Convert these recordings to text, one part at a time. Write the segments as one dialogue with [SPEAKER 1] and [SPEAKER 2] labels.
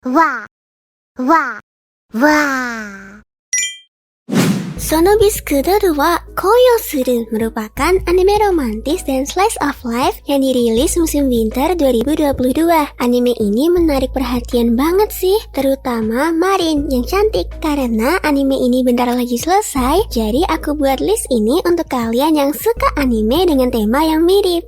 [SPEAKER 1] わ、わ、わ. Sonobisque wa Koyosuru merupakan anime romantis dan slice of life yang dirilis musim winter 2022. Anime ini menarik perhatian banget sih, terutama Marin yang cantik. Karena anime ini bentar lagi selesai, jadi aku buat list ini untuk kalian yang suka anime dengan tema yang mirip.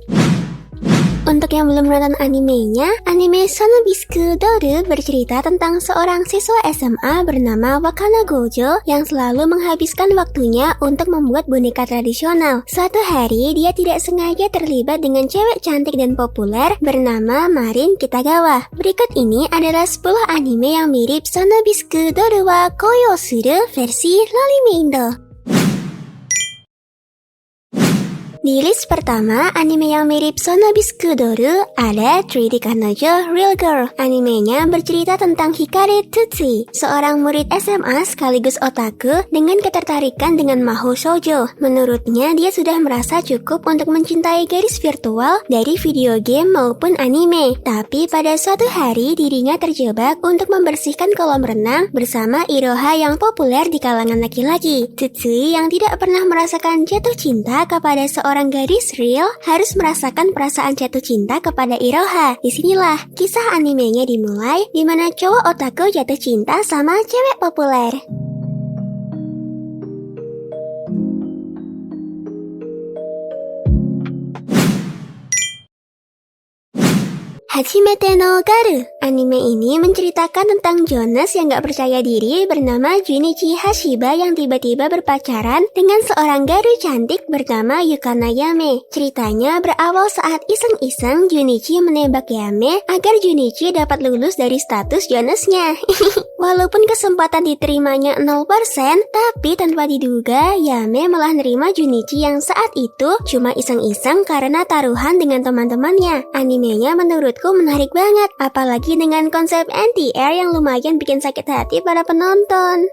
[SPEAKER 1] Untuk yang belum nonton animenya, anime Sonobisque bercerita tentang seorang siswa SMA bernama Wakana Gojo yang selalu menghabiskan waktunya untuk membuat boneka tradisional. Suatu hari, dia tidak sengaja terlibat dengan cewek cantik dan populer bernama Marin Kitagawa. Berikut ini adalah 10 anime yang mirip Sonobisque wa Koyosuru versi Lolime Indo. Di list pertama, anime yang mirip Sonobisque ada 3D Kanojo Real Girl. Animenya bercerita tentang Hikari Tutsi, seorang murid SMA sekaligus otaku dengan ketertarikan dengan mahou shoujo. Menurutnya, dia sudah merasa cukup untuk mencintai gadis virtual dari video game maupun anime. Tapi pada suatu hari, dirinya terjebak untuk membersihkan kolam renang bersama Iroha yang populer di kalangan laki-laki. Tutsi yang tidak pernah merasakan jatuh cinta kepada seorang gadis real harus merasakan perasaan jatuh cinta kepada Iroha. Disinilah kisah animenya dimulai, di mana cowok otaku jatuh cinta sama cewek populer. Hajimete no Garu. Anime ini menceritakan tentang Jonas yang gak percaya diri bernama Junichi Hashiba yang tiba-tiba berpacaran dengan seorang garu cantik bernama Yukana Yame. Ceritanya berawal saat iseng-iseng Junichi menembak Yame agar Junichi dapat lulus dari status Jonasnya. Walaupun kesempatan diterimanya 0%, tapi tanpa diduga Yame malah nerima Junichi yang saat itu cuma iseng-iseng karena taruhan dengan teman-temannya. Animenya menurutku menarik banget, apalagi dengan konsep anti-air yang lumayan bikin sakit hati para penonton.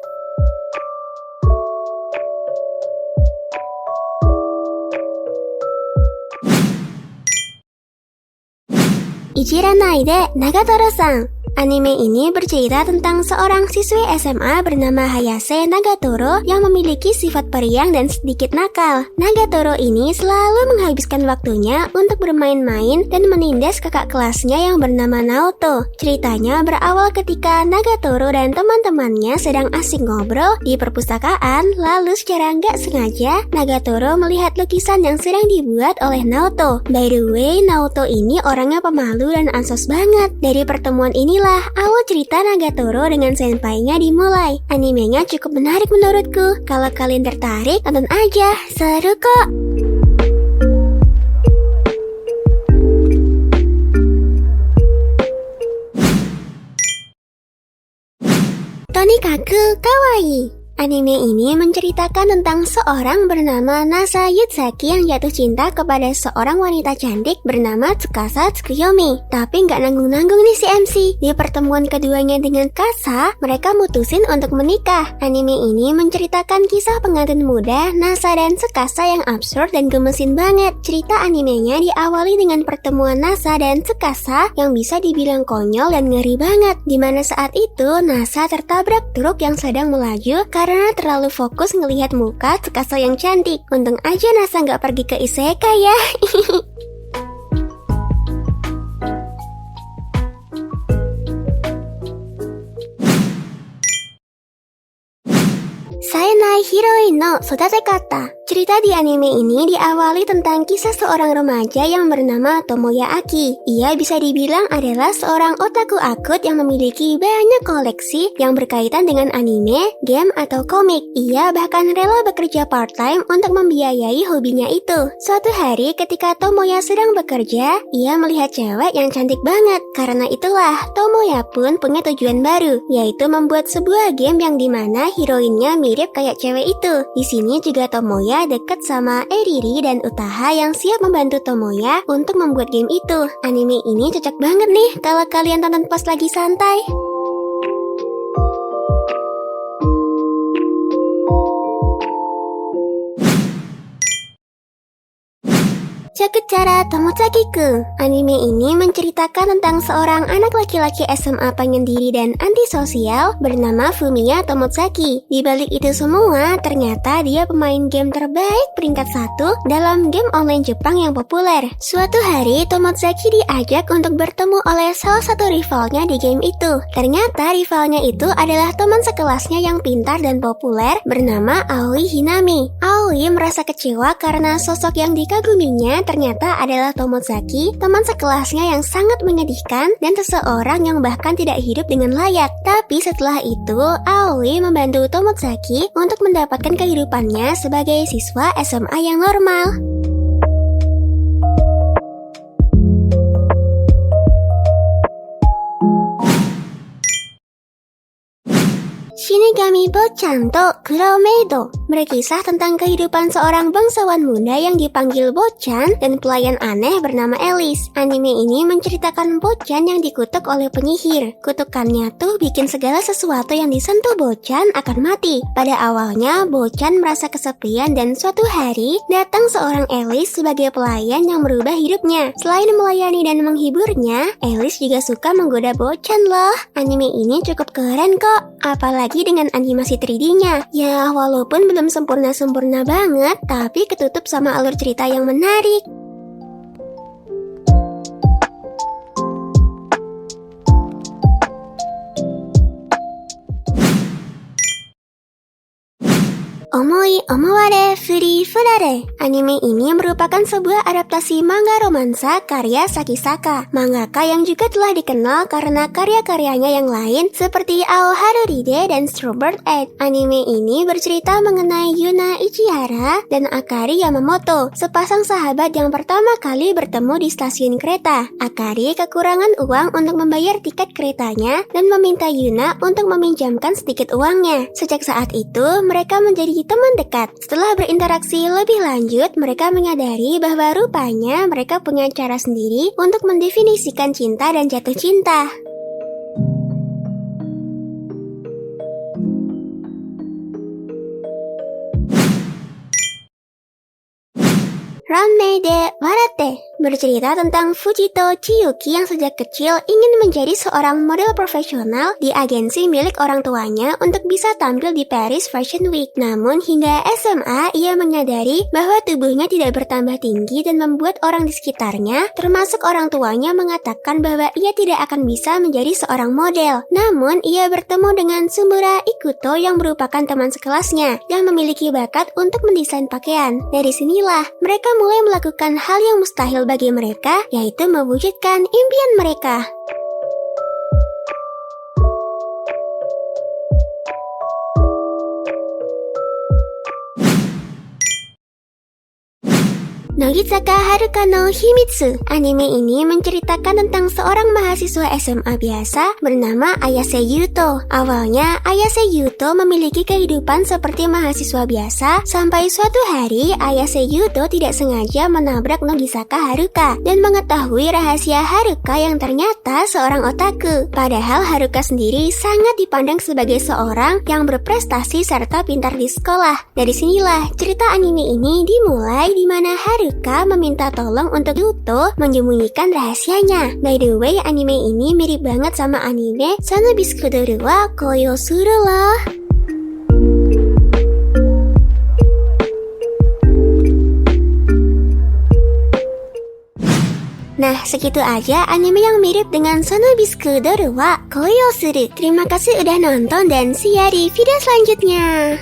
[SPEAKER 1] Ichiranai de Nagatoro-san. Anime ini bercerita tentang seorang siswi SMA bernama Hayase Nagatoro yang memiliki sifat periang dan sedikit nakal. Nagatoro ini selalu menghabiskan waktunya untuk bermain-main dan menindas kakak kelasnya yang bernama Naoto. Ceritanya berawal ketika Nagatoro dan teman-temannya sedang asik ngobrol di perpustakaan, lalu secara nggak sengaja Nagatoro melihat lukisan yang sedang dibuat oleh Naoto. By the way, Naoto ini orangnya pemalu dan ansos banget. Dari pertemuan ini awal cerita Nagatoro dengan senpainya dimulai. Animenya cukup menarik menurutku. Kalau kalian tertarik, tonton aja. Seru kok. Tonikaku Kawaii. Anime ini menceritakan tentang seorang bernama Nasa Yutsaki yang jatuh cinta kepada seorang wanita cantik bernama Tsukasa Tsukuyomi. Tapi nggak nanggung-nanggung nih si MC. Di pertemuan keduanya dengan Kasa, mereka mutusin untuk menikah. Anime ini menceritakan kisah pengantin muda Nasa dan Tsukasa yang absurd dan gemesin banget. Cerita animenya diawali dengan pertemuan Nasa dan Tsukasa yang bisa dibilang konyol dan ngeri banget. Dimana saat itu Nasa tertabrak truk yang sedang melaju karena terlalu fokus ngelihat muka Tsukasa yang cantik. Untung aja Nasa nggak pergi ke isekai ya. Saenai Hiroin no Sodatekata. Cerita di anime ini diawali tentang kisah seorang remaja yang bernama Tomoya Aki. Ia bisa dibilang adalah seorang otaku akut yang memiliki banyak koleksi yang berkaitan dengan anime, game, atau komik. Ia bahkan rela bekerja part-time untuk membiayai hobinya itu. Suatu hari ketika Tomoya sedang bekerja, ia melihat cewek yang cantik banget. Karena itulah, Tomoya pun punya tujuan baru, yaitu membuat sebuah game yang dimana heroinnya mirip kayak cewek itu. Di sini juga Tomoya dekat sama Eriri dan Utaha yang siap membantu Tomoya untuk membuat game itu. Anime ini cocok banget nih kalau kalian tonton pas lagi santai. Shakuchara Tomotsaki-ku. Anime ini menceritakan tentang seorang anak laki-laki SMA penyendiri dan antisosial bernama Fumiya Tomotsaki. Di balik itu semua, ternyata dia pemain game terbaik peringkat 1 dalam game online Jepang yang populer. Suatu hari, Tomotsaki diajak untuk bertemu oleh salah satu rivalnya di game itu. Ternyata rivalnya itu adalah teman sekelasnya yang pintar dan populer bernama Aoi Hinami. Aoi merasa kecewa karena sosok yang dikaguminya ternyata adalah Tomotsaki, teman sekelasnya yang sangat menyedihkan dan seseorang yang bahkan tidak hidup dengan layak. Tapi setelah itu, Aoi membantu Tomotsaki untuk mendapatkan kehidupannya sebagai siswa SMA yang normal. Shinigami Bochan to Kuroumedo berkisah tentang kehidupan seorang bangsawan muda yang dipanggil Bochan dan pelayan aneh bernama Alice. Anime ini menceritakan Bochan yang dikutuk oleh penyihir. Kutukannya tuh bikin segala sesuatu yang disentuh Bochan akan mati. Pada awalnya, Bochan merasa kesepian dan suatu hari datang seorang Alice sebagai pelayan yang merubah hidupnya. Selain melayani dan menghiburnya, Alice juga suka menggoda Bochan loh. Anime ini cukup keren kok, apalagi dengan animasi 3D-nya. Ya, walaupun belum sempurna-sempurna banget, tapi ketutup sama alur cerita yang menarik. Omoi Omoware Furi Furare. Anime ini merupakan sebuah adaptasi manga romansa karya Sakisaka, mangaka yang juga telah dikenal karena karya-karyanya yang lain seperti Aoharu Ride dan Strawbird Egg. Anime ini bercerita mengenai Yuna Ichihara dan Akari Yamamoto, sepasang sahabat yang pertama kali bertemu di stasiun kereta. Akari kekurangan uang untuk membayar tiket keretanya dan meminta Yuna untuk meminjamkan sedikit uangnya. Sejak saat itu, mereka menjadi teman dekat. Setelah berinteraksi lebih lanjut, mereka menyadari bahwa rupanya mereka punya cara sendiri untuk mendefinisikan cinta dan jatuh cinta. Ranmei de Warate bercerita tentang Fujito Chiyuki yang sejak kecil ingin menjadi seorang model profesional di agensi milik orang tuanya untuk bisa tampil di Paris Fashion Week. Namun hingga SMA ia menyadari bahwa tubuhnya tidak bertambah tinggi dan membuat orang di sekitarnya, termasuk orang tuanya, mengatakan bahwa ia tidak akan bisa menjadi seorang model. Namun ia bertemu dengan Sumbura Ikuto yang merupakan teman sekelasnya yang memiliki bakat untuk mendesain pakaian. Dari sinilah mereka mulai melakukan hal yang mustahil bagi mereka, yaitu mewujudkan impian mereka. Nogizaka Haruka no Himitsu. Anime ini menceritakan tentang seorang mahasiswa SMA biasa bernama Ayase Yuto. Awalnya, Ayase Yuto memiliki kehidupan seperti mahasiswa biasa sampai suatu hari Ayase Yuto tidak sengaja menabrak Nogizaka Haruka dan mengetahui rahasia Haruka yang ternyata seorang otaku. Padahal Haruka sendiri sangat dipandang sebagai seorang yang berprestasi serta pintar di sekolah. Dari sinilah cerita anime ini dimulai di mana Haruka meminta tolong untuk Yuto menyembunyikan rahasianya. By the way, anime ini mirip banget sama anime Sanobiskudoru wa Koyosuru loh. Nah, segitu aja anime yang mirip dengan Sanobiskudoru wa Koyosuru. Terima kasih udah nonton dan see ya di video selanjutnya.